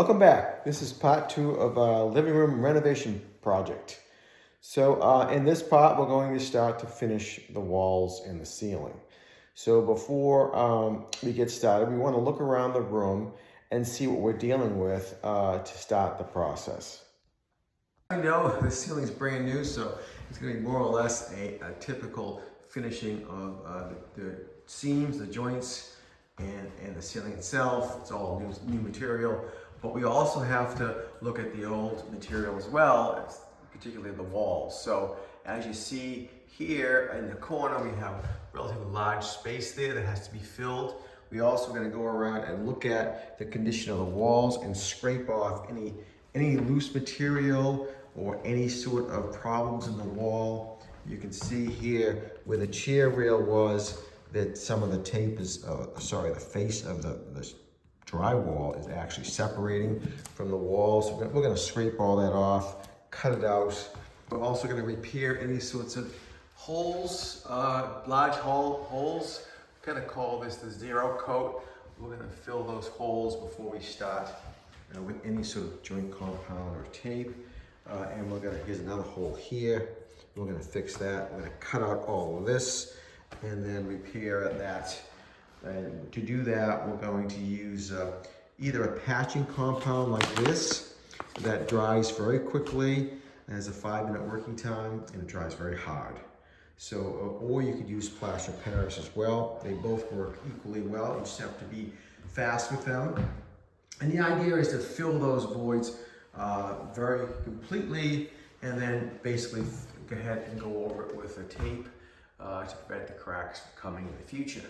Welcome back. This is part 2 of our living room renovation project. So in this part, we're going to start to finish the walls and the ceiling. So before we get started, we want to look around the room and see what we're dealing with to start the process. I know the ceiling's brand new, so it's going to be more or less a typical finishing of the seams, the joints, and the ceiling itself. It's all new material, but we also have to look at the old material as well, particularly the walls. So as you see here in the corner, we have a relatively large space there that has to be filled. We also going to go around and look at the condition of the walls and scrape off any loose material or any sort of problems in the wall. You can see here where the chair rail was that some of the tape is, the face of the drywall is actually separating from the wall. So we're going to scrape all that off, cut it out. We're also going to repair any sorts of holes, large holes. We're going to call this the zero coat. We're going to fill those holes before we start with any sort of joint compound or tape. And here's another hole here. We're going to fix that. We're going to cut out all of this and then repair that. And to do that, we're going to use either a patching compound like this that dries very quickly, has a 5-minute working time, and it dries very hard. So, or you could use plaster Paris as well. They both work equally well. You just have to be fast with them. And the idea is to fill those voids very completely, and then basically go ahead and go over it with a tape to prevent the cracks from coming in the future.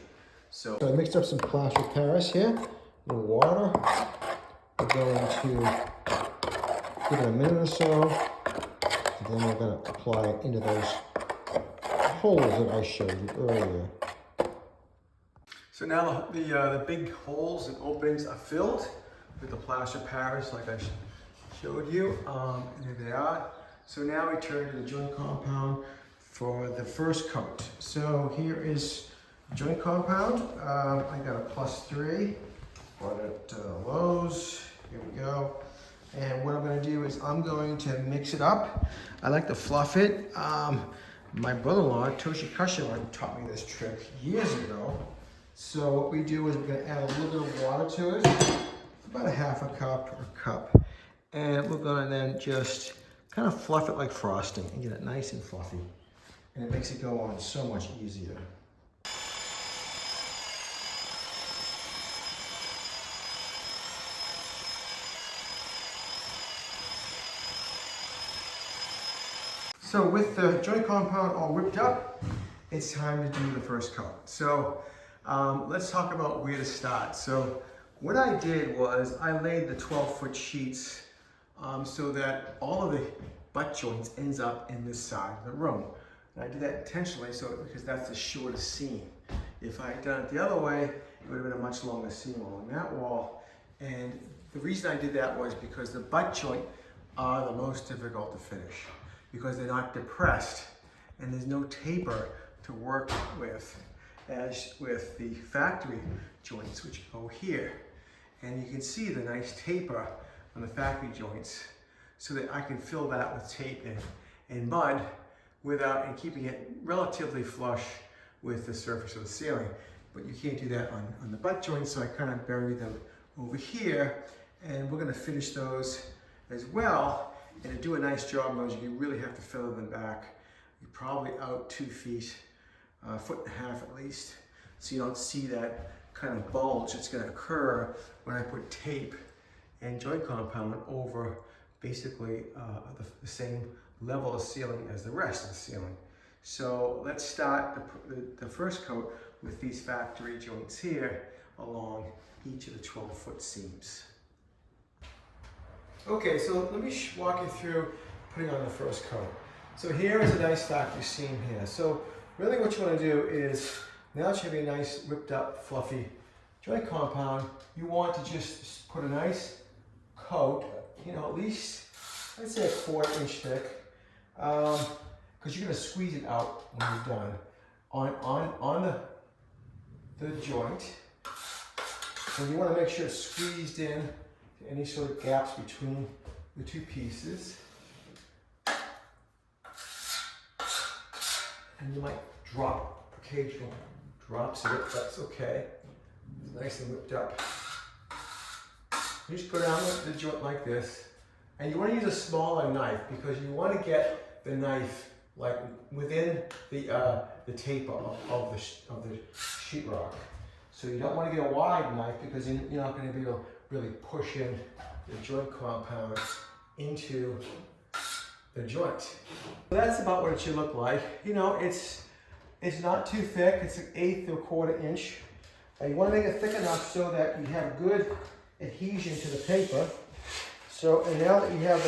So I mixed up some plaster Paris here with water. We're going to give it a minute or so, and then we're going to apply it into those holes that I showed you earlier. So now the big holes and openings are filled with the plaster Paris like I showed you. And there they are. So now we turn to the joint compound for the first coat. So here is joint compound. I got a +3, bought it at Lowe's. Here we go. And what I'm going to do is I'm going to mix it up. I like to fluff it. My brother-in-law, Toshi Kashiwan, taught me this trick years ago. So what we do is we're going to add a little bit of water to it, about a half a cup or a cup. And we're going to then just kind of fluff it like frosting and get it nice and fluffy. And it makes it go on so much easier. So with the joint compound all whipped up, it's time to do the first coat. So let's talk about where to start. So what I did was I laid the 12-foot sheets so that all of the butt joints ends up in this side of the room. And I did that intentionally because that's the shortest seam. If I had done it the other way, it would have been a much longer seam along that wall. And the reason I did that was because the butt joint are the most difficult to finish because they're not depressed and there's no taper to work with as with the factory joints, which go here. And you can see the nice taper on the factory joints so that I can fill that with tape and mud and keeping it relatively flush with the surface of the ceiling. But you can't do that on the butt joints, so I kind of buried them over here, and we're going to finish those as well. And to do a nice job on those, you really have to fill them back. You're probably out 2 feet, 1.5 feet at least, so you don't see that kind of bulge that's going to occur when I put tape and joint compound over basically the same level of ceiling as the rest of the ceiling. So let's start the first coat with these factory joints here along each of the 12-foot seams. Okay, so let me walk you through putting on the first coat. So here is a nice factory seam here. So really what you want to do is, now that you have a nice whipped up fluffy joint compound, you want to just put a nice coat, at least, let's say a 1/4 inch thick, because you're going to squeeze it out when you're done on the joint. So you want to make sure it's squeezed in to any sort of gaps between the two pieces. And you might drop occasional drops of it, that's okay. It's nice and whipped up. You just go down the joint like this. And you want to use a smaller knife because you want to get the knife like within the taper of the sheetrock. So you don't want to get a wide knife because you're not going to be able to really push in the joint compound into the joint. So that's about what it should look like. You know, it's not too thick. It's an 1/8 to 1/4 inch. And you want to make it thick enough so that you have good adhesion to the paper. So, and now that you have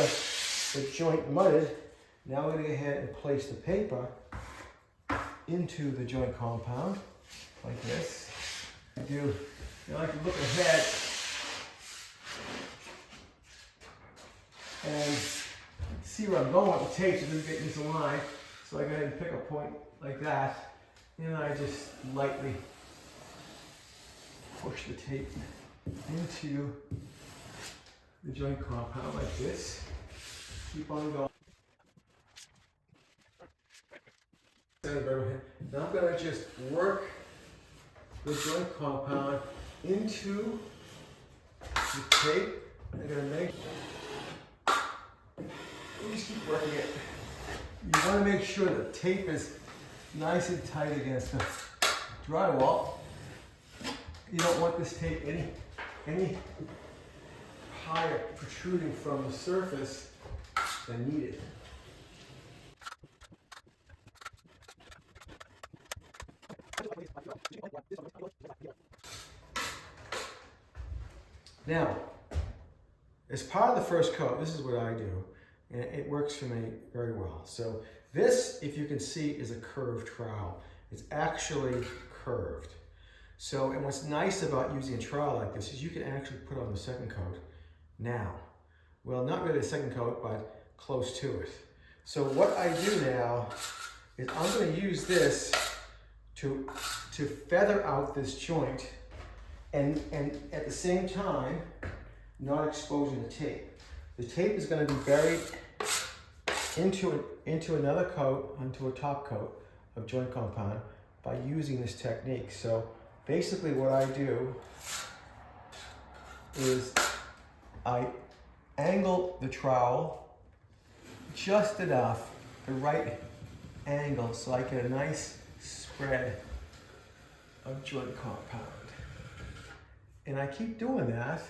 the joint mudded, now we're going to go ahead and place the paper into the joint compound like this. I like to look ahead and see where I'm going with the tape so it doesn't get misaligned. So I go ahead and pick a point like that, and I just lightly push the tape into the joint compound like this. Keep on going. Now I'm going to just work the joint compound into the tape. I'm going to make, just keep working it. You want to make sure the tape is nice and tight against the drywall. You don't want this tape any higher protruding from the surface than needed. Now, as part of the first coat, this is what I do, and it works for me very well. So this, if you can see, is a curved trowel. It's actually curved. So, and what's nice about using a trowel like this is you can actually put on the second coat now. Well, not really a second coat, but close to it. So what I do now is I'm going to use this to feather out this joint and at the same time not exposing the tape. The tape is going to be buried into another coat, onto a top coat of joint compound by using this technique. So basically what I do is I angle the trowel just enough, the right angle, so I get a nice spread of joint compound. And I keep doing that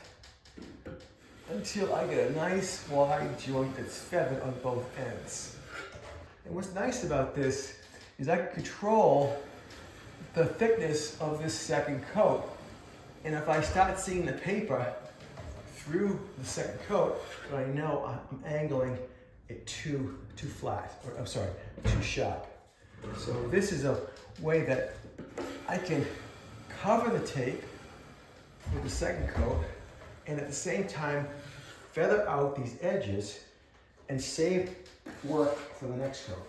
until I get a nice wide joint that's feathered on both ends. And what's nice about this is I can control the thickness of this second coat. And if I start seeing the paper through the second coat, I know I'm angling it too flat, or I'm sorry, too sharp. So this is a way that I can cover the tape with the second coat and at the same time feather out these edges and save work for the next coat.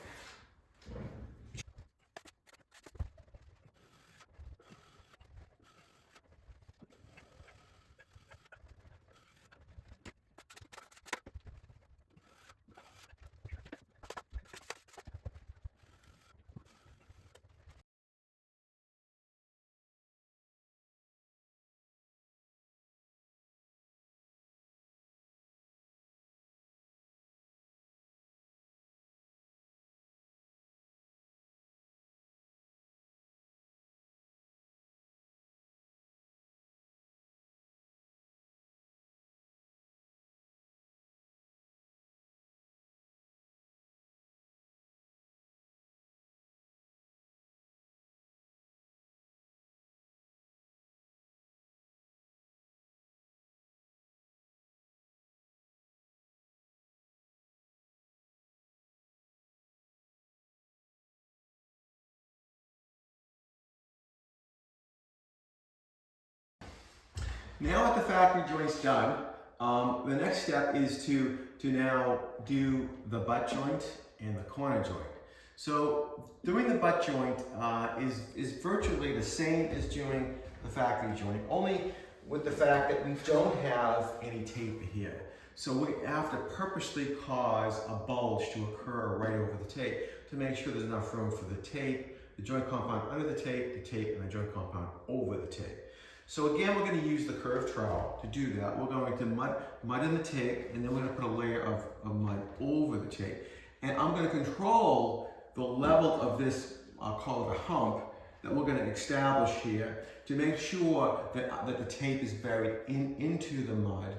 Now that the factory joint's done, the next step is to now do the butt joint and the corner joint. So doing the butt joint is virtually the same as doing the factory joint, only with the fact that we don't have any tape here. So we have to purposely cause a bulge to occur right over the tape to make sure there's enough room for the tape, the joint compound under the tape, and the joint compound over the tape. So again, we're going to use the curved trowel to do that. We're going to mud in the tape, and then we're going to put a layer of mud over the tape. And I'm going to control the level of this, I'll call it a hump, that we're going to establish here to make sure that the tape is buried into the mud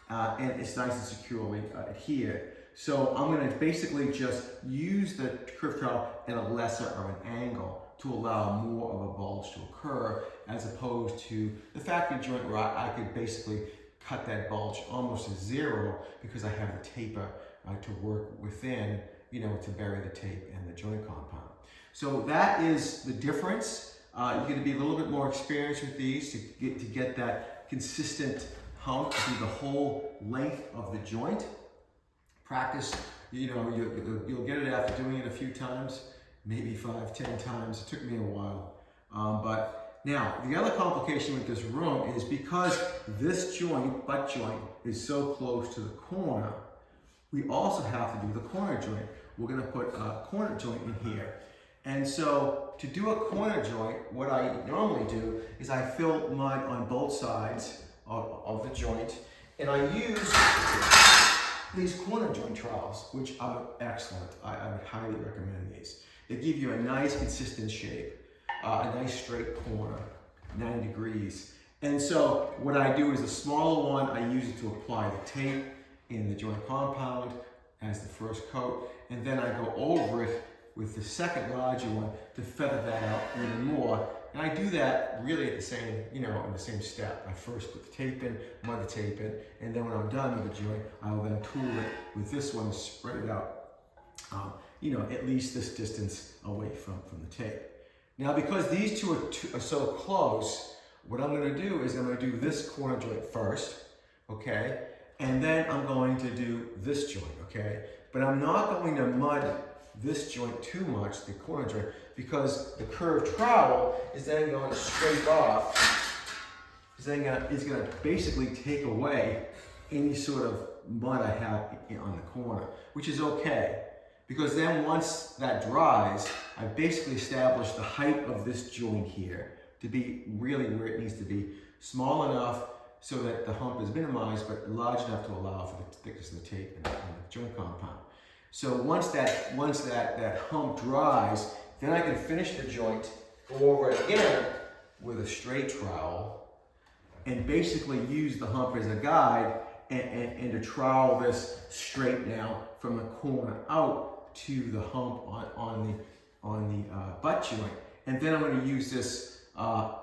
and it's nice and securely adhered. So I'm going to basically just use the curved trowel at a lesser of an angle to allow more of a bulge to occur, as opposed to the factory joint where I could basically cut that bulge almost to zero because I have the taper to work within, to bury the tape and the joint compound. So that is the difference. You're going to be a little bit more experienced with these to get that consistent hump through the whole length of the joint. Practice, you'll get it after doing it a few times, maybe 5, 10 times. It took me a while. But now, the other complication with this room is because this joint, butt joint, is so close to the corner, we also have to do the corner joint. We're going to put a corner joint in here. And so to do a corner joint, what I normally do is I fill mud on both sides of the joint, and I use these corner joint trowels, which are excellent. I would highly recommend these. They give you a nice consistent shape, a nice straight corner, 90 degrees. And so what I do is the smaller one, I use it to apply the tape in the joint compound as the first coat, and then I go over it with the second larger one to feather that out even more. And I do that really at the same, in the same step. I first put the tape in, mud the tape in, and then when I'm done with the joint, I will then tool it with this one to spread it out, at least this distance away from the tape. Now, because these two are so close, what I'm going to do is I'm going to do this corner joint first, okay? And then I'm going to do this joint, okay? But I'm not going to mud this joint too much, the corner joint, because the curved trowel is then going to scrape off. It's going to basically take away any sort of mud I have on the corner, which is okay. Because then once that dries, I've basically established the height of this joint here to be really where it needs to be, small enough so that the hump is minimized, but large enough to allow for the thickness of the tape and the joint compound. So once that hump dries, then I can finish the joint, go over it again with a straight trowel, and basically use the hump as a guide and to trowel this straight now from the corner out to the hump on the butt joint. And then I'm going to use this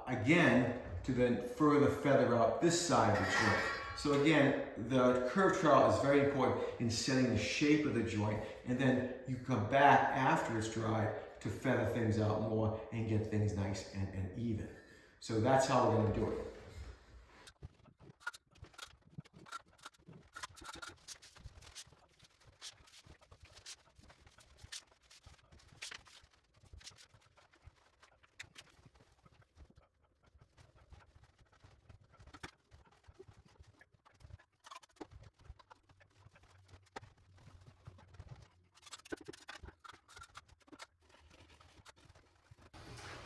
again to then further feather out this side of the joint. So again, the curved trowel is very important in setting the shape of the joint, and then you come back after it's dried to feather things out more and get things nice and even. So that's how we're going to do it.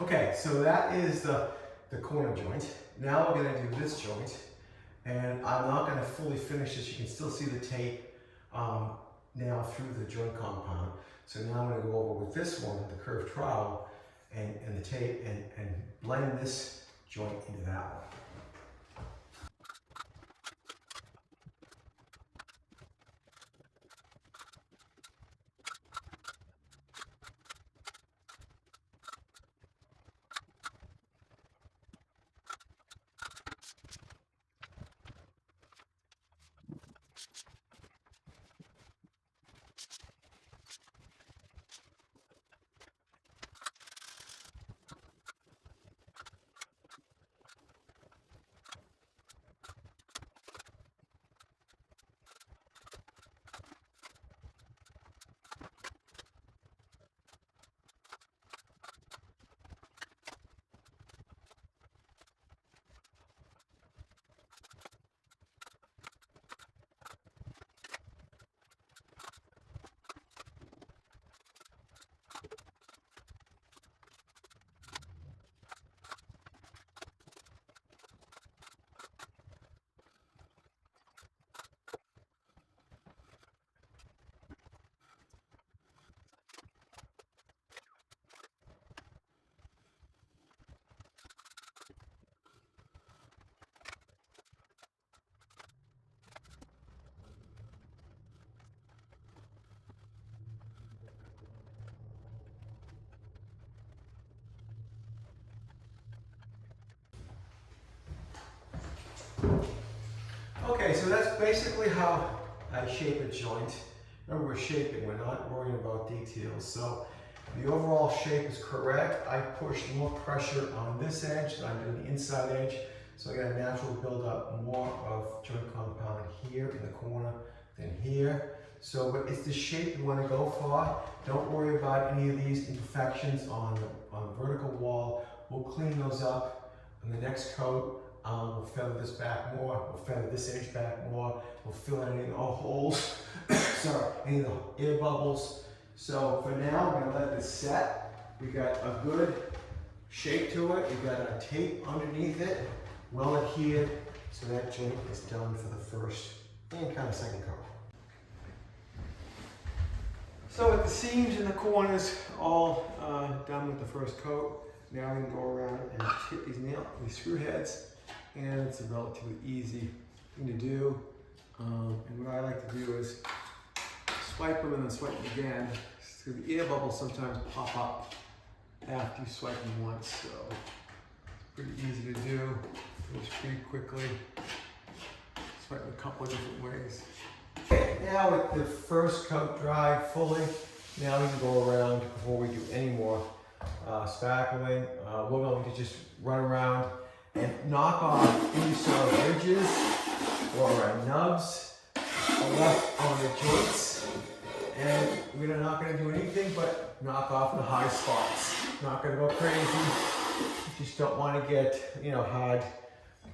Okay, so that is the corner joint. Now we're going to do this joint, and I'm not going to fully finish this. You can still see the tape now through the joint compound. So now I'm going to go over with this one, the curved trowel, and the tape, and blend this joint into that one. Okay, so that's basically how I shape a joint. Remember, we're shaping, we're not worrying about details. So the overall shape is correct. I pushed more pressure on this edge than I did on the inside edge. So I got a natural buildup more of joint compound here in the corner than here. So but it's the shape you want to go for. Don't worry about any of these imperfections on the vertical wall. We'll clean those up on the next coat. We'll feather this back more, we'll feather this edge back more, we'll fill in any of the holes, sorry, any of the air bubbles. So for now, we're gonna let this set. We got a good shape to it. We got our tape underneath it, well adhered, so that joint is done for the first and kind of second coat. So with the seams and the corners all done with the first coat, now we can go around and hit these screw heads. And it's a relatively easy thing to do. And what I like to do is swipe them and then swipe them again. So the air bubbles sometimes pop up after you swipe them once, so it's pretty easy to do. Goes pretty quickly. Swipe a couple of different ways. Okay, now with the first coat dry fully, now we can go around before we do any more spackling. We're going to just run around and knock off any sort of ridges or nubs left on the joints. And we're not going to do anything but knock off the high spots. Not going to go crazy. You just don't want to get, hard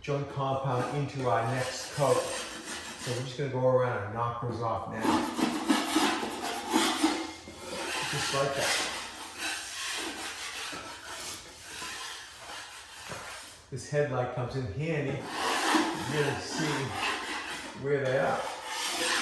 joint compound into our next coat. So we're just going to go around and knock those off now. Just like that. This headlight comes in handy to really see where they are.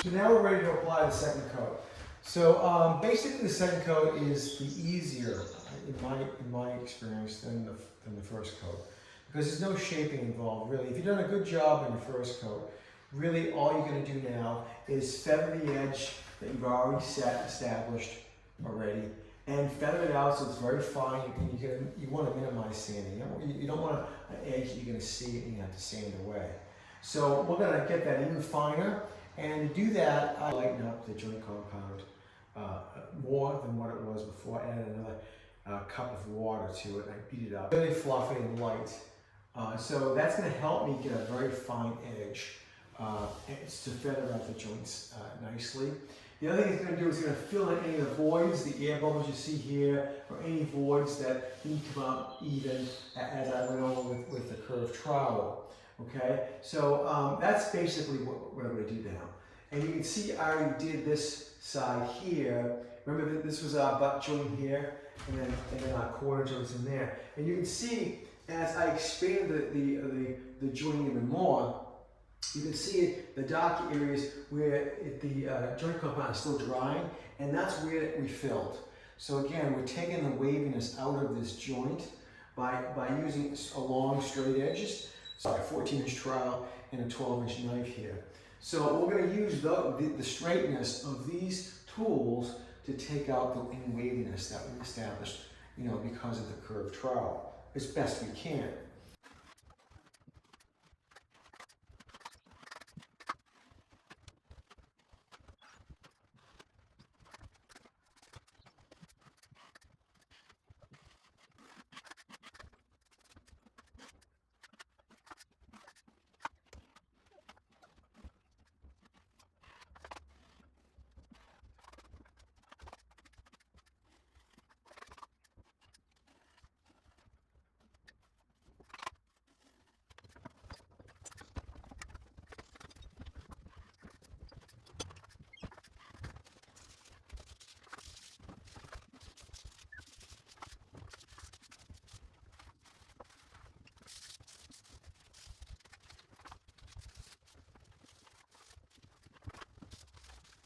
So now we're ready to apply the second coat. So basically the second coat is the easier, in my experience, than the first coat. Because there's no shaping involved, really. If you've done a good job in the first coat, really all you're going to do now is feather the edge that you've already established already, and feather it out so it's very fine. And you want to minimize sanding. You don't want an edge that you're going to see and you have to sand away. So we're going to get that even finer, and to do that, I lighten up the joint compound more than what it was before. I added another cup of water to it, and I beat it up. Really fluffy and light. So that's going to help me get a very fine edge to feather out the joints nicely. The other thing it's going to do is going to fill in any of the voids, the air bubbles you see here, or any voids that need to come out even, as I went over with the curved trowel. Okay, so that's basically what I'm going to do now. And you can see I already did this side here. Remember that this was our butt joint here, and then our corner joints in there. And you can see as I expanded the joint even more, you can see the dark areas where the joint compound is still drying, and that's where we filled. So again, we're taking the waviness out of this joint by using a long straight edges, so a 14-inch trowel and a 12-inch knife here. So we're going to use the straightness of these tools to take out any waviness that we established, because of the curved trowel as best we can.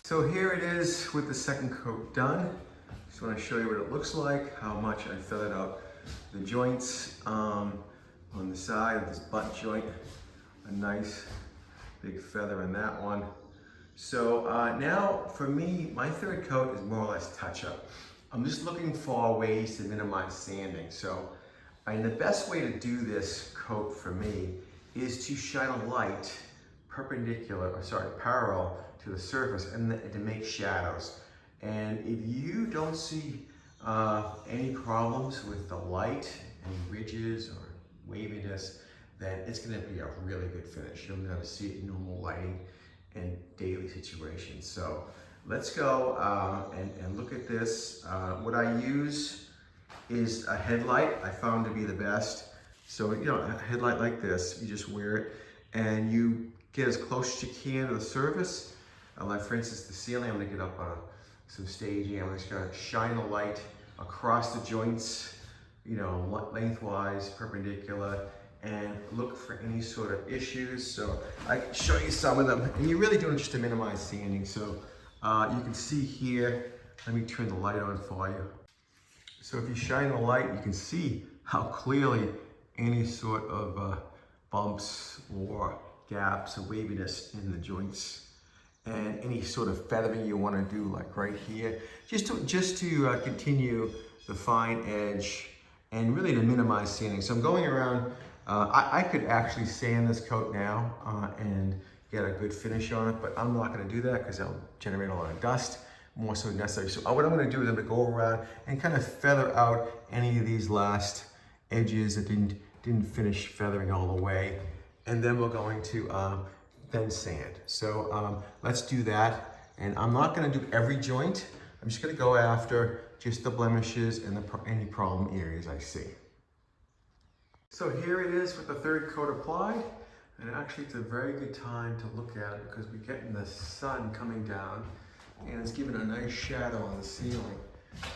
So here it is with the second coat done. Just want to show you what it looks like, how much I feathered out the joints on the side of this butt joint. A nice big feather in that one. So now for me, my third coat is more or less touch-up. I'm just looking for ways to minimize sanding. So the best way to do this coat for me is to shine a light parallel to the surface and to make shadows. And if you don't see any problems with the light, any ridges or waviness, then it's going to be a really good finish. You'll be able to see it in normal lighting and daily situations. So let's go and look at this. What I use is a headlight. I found to be the best. So, you know, a headlight like this, you just wear it and you get as close as you can to the surface. Like for instance, the ceiling, I'm gonna get up on some staging. I'm just gonna shine a light across the joints, you know, lengthwise, perpendicular, and look for any sort of issues. So I can show you some of them. And you're really doing it just to minimize sanding. So you can see here, let me turn the light on for you. So if you shine the light, you can see how clearly any sort of bumps or gaps or waviness in the joints, and any sort of feathering you want to do, like right here, just to continue the fine edge and really to minimize sanding. So I'm going around. I could actually sand this coat now and get a good finish on it, but I'm not going to do that because that'll generate a lot of dust, more so necessary. So what I'm going to do is I'm going to go around and kind of feather out any of these last edges that didn't finish feathering all the way, and then we're going to then sand. So let's do that. And I'm not going to do every joint. I'm just going to go after just the blemishes and any problem areas I see. So here it is with the third coat applied. And actually it's a very good time to look at it because we're getting the sun coming down and it's giving a nice shadow on the ceiling.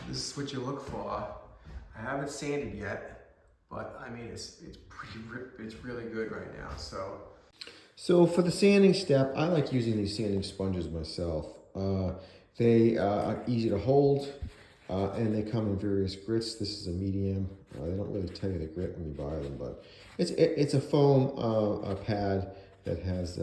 This is what you look for. I haven't sanded yet, but I mean, it's really good right now. So for the sanding step, I like using these sanding sponges myself. They are easy to hold, and they come in various grits. This is a medium. They don't really tell you the grit when you buy them, but it's a foam pad that has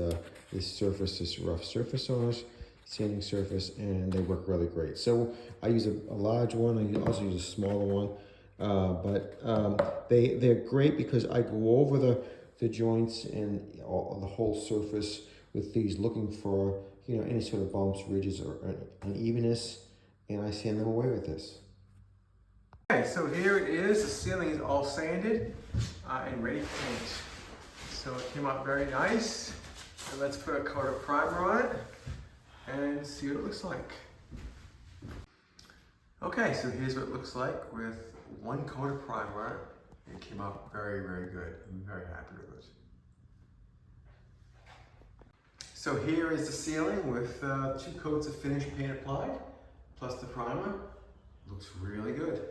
this rough surface on it, sanding surface, and they work really great. So I use a large one. I also use a smaller one, but they're great because I go over the joints and the whole surface with these, looking for, you know, any sort of bumps, ridges, or unevenness, and I sand them away with this. Okay, so here it is. The ceiling is all sanded and ready to paint. So it came out very nice. And let's put a coat of primer on it and see what it looks like. Okay, so here's what it looks like with one coat of primer on it. It came out very, very good. I'm very happy with it. So here is the ceiling with 2 coats of finished paint applied, plus the primer. Looks really good.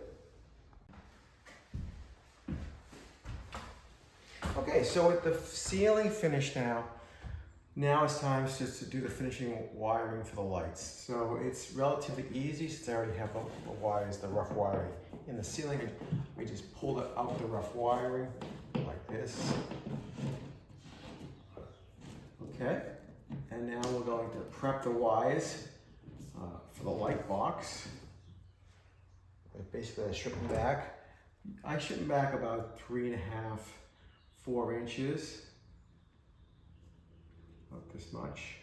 Okay, so with the ceiling finished now it's time just to do the finishing wiring for the lights. So it's relatively easy since I already have the wires, the rough wiring in the ceiling. We just pulled out the rough wiring like this. Okay, and now we're going to prep the wires for the light box. Basically, I strip them back. I strip them back about 3.5, 4 inches. About this much.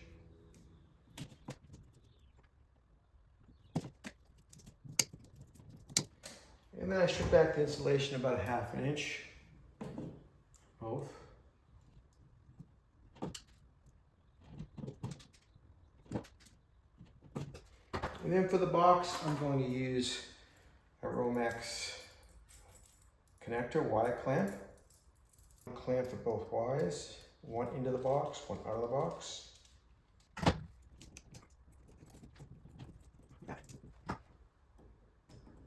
And then I strip back the insulation about 1/2 inch, both. And then for the box, I'm going to use a Romex connector wire clamp. Clamp for both wires, one into the box, one out of the box.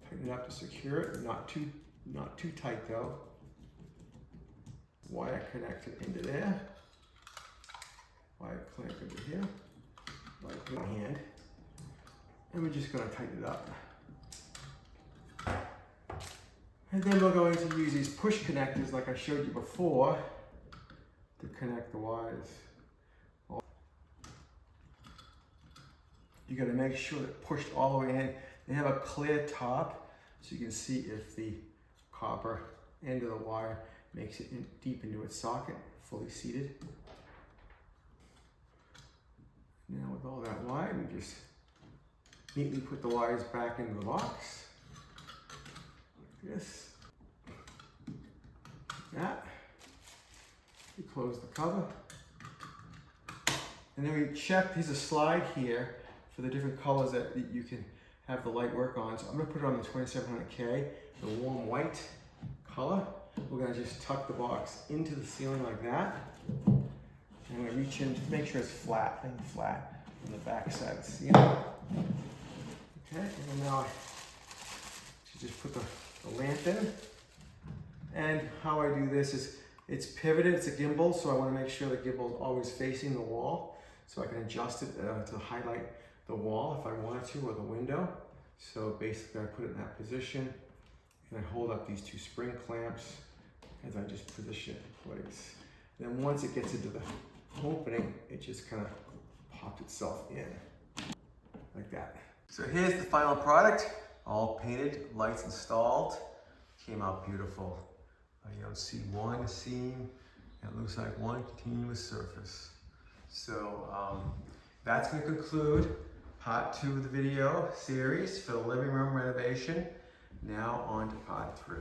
Tighten it up to secure it, not too tight though. Wire connected into there. Wire clamp into here, like my hand. And we're just going to tighten it up. And then we're going to use these push connectors like I showed you before to connect the wires. You got to make sure they're pushed all the way in. They have a clear top so you can see if the copper end of the wire makes it deep into its socket. fully seated. Now with all that wire, we just neatly put the wires back into the box, like this, like that. We close the cover. And then we check, there's a slide here for the different colors that you can have the light work on. So I'm gonna put it on the 2700K, the warm white color. We're gonna just tuck the box into the ceiling like that. And I'm gonna reach in to make sure it's flat, nice and flat on the back side of the ceiling. Okay, and then now I should just put the lamp in. And how I do this is, it's pivoted, it's a gimbal, so I wanna make sure the gimbal is always facing the wall. So I can adjust it to highlight the wall if I wanted to, or the window. So basically I put it in that position, and I hold up these two spring clamps as I just position it in place. Then once it gets into the opening, it just kind of pops itself in, like that. So here's the final product, all painted, lights installed. Came out beautiful. You don't see one seam, it looks like one continuous surface. So that's going to conclude part 2 of the video series for the living room renovation. Now on to part 3.